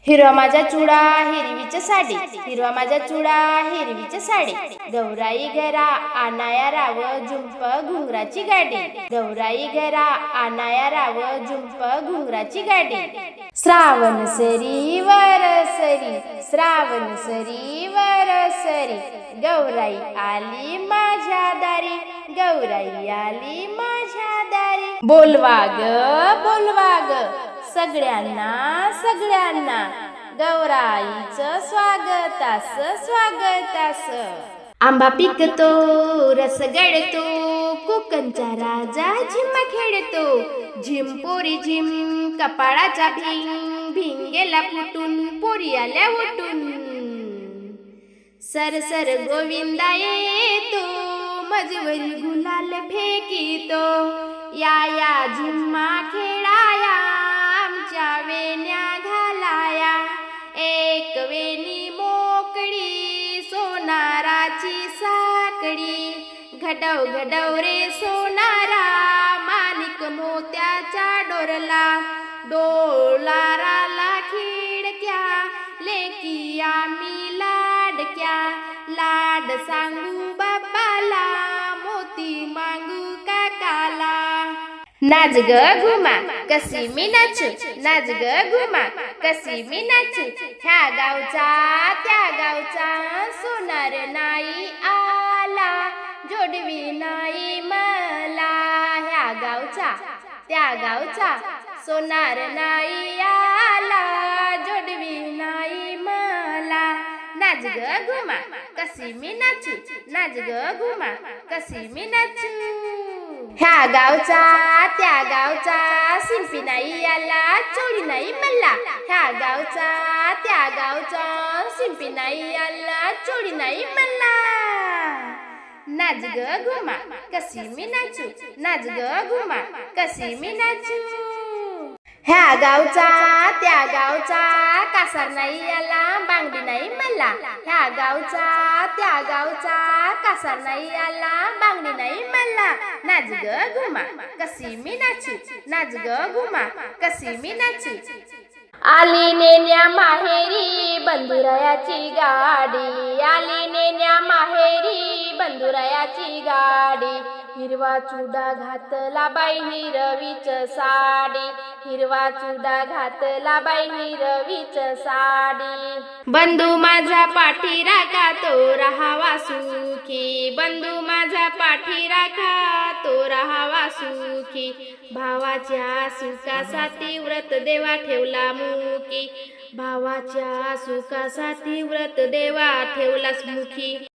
हिरवा माझा चुडा हिरवीच साडी, हिरवा माझा चुडा हिरवीच साडी, गौराई घरा आनाया राव झुंप घुंगराची गाडी, गौराई घरा आनाया राव झुंप घुंगराची गाडी. श्रावण सरी वरसरी, श्रावण सरी वरसरी, गौराई आली माझ्या दारी, गौराई आली माझ्या दारी. बोलवा ग सगळ्यांना सगळ्यांना, गौराईचं स्वागतास स्वागतास. आंबा पिकतो रस गळतो, कोकणचा राजा झिम्मा खेळतो, झिम पोरी झिम कपाळाचा भिंग, भिंग गेला फुटून पोरी आल्या उठून. सर सर गोविंदा येतो, मजवरी गुलाल फेकितो, या झिम्मा खेळाया आमच्या वेण्या घालाया. एक वेणी मोकळी सोनाराची साकडी, घडव घडव रे सोनारा माणिक मोत्याचा डोरला. डोलाराला खिडक्या लेकी आम्ही लाडक्या, लाड सांगू बापाला मोती मागू काकाला. नाच ग घुमा कशी मी नाचू, नाच ग घुमा कशी मी नाचू, ह्या गावचा त्या गावचा सोनार नाही आला, जोडवी नाही मला. ह्या गावचा त्या गावचा सोनार नाही आला, जोडवी नाही मला. नाच ग घुमा कशी मी नाचू, नाच ग घुमा कशी मी नाचू. ह्या गावचा त्या गावचा शिंपी नाही आला, चोळी नाही मला. ह्या गावचा त्या गावचा शिंपी नाही आला, चोळी नाही मला. नाच ग घुमा कशी मी नाचू, नाच ग घुमा कशी मी नाचू. ह्या गावचा त्या गावचा कासार नाही आला, बांगडी नाही मला. ह्या गावचा त्या गावचा कासार नाही आला, बांगडी नाही मला. नाच ग घुमा कशी मी नाचू, नाच ग घुमा कशी मी नाचू. आली नेण्या माहेरी बंधुरायाची गाडी, आली नेण्या माहेरी बंधुरायाची गाडी. हिरवा चुडा घातला बाई हिरवीच साडी, हिरवा चुडा घातला बाई हिरवीच साडी. बंधू माझा पाठी राखा तो राहावा सुखी, बंधू माझा पाठी राखा तो राहावा सुखी. भावाच्या सुखासाठी व्रत देवा ठेवला मुखी, भावाच्या सुखासाठी व्रत देवा ठेवलास मुखी.